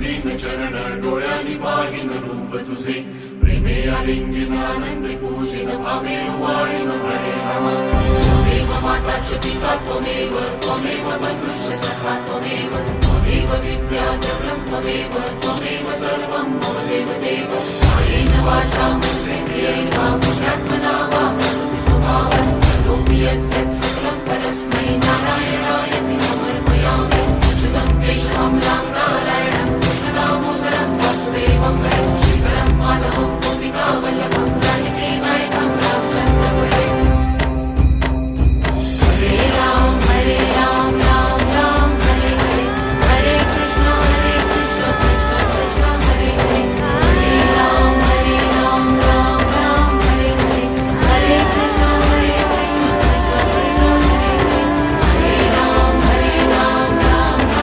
दीन चरण डोळ्यांनी पाहिन रूप तुझे प्रेमे आलिंगिन आनंदे पूजिन भावे वाळीन प्रणेम त्वमेव माताच पिता त्वमेव त्वमेव बंधुश्च सखा त्वमेव त्वमेव विद्या द्रव्यं त्वमेव त्वमेव सर्वं मम देवदेव कायेन वाचा मनसेन्द्रियेण वा बुद्ध्यात्मना वा प्रकृति स्वभावं करोमि यत् सकलं परस्मै नारायणाय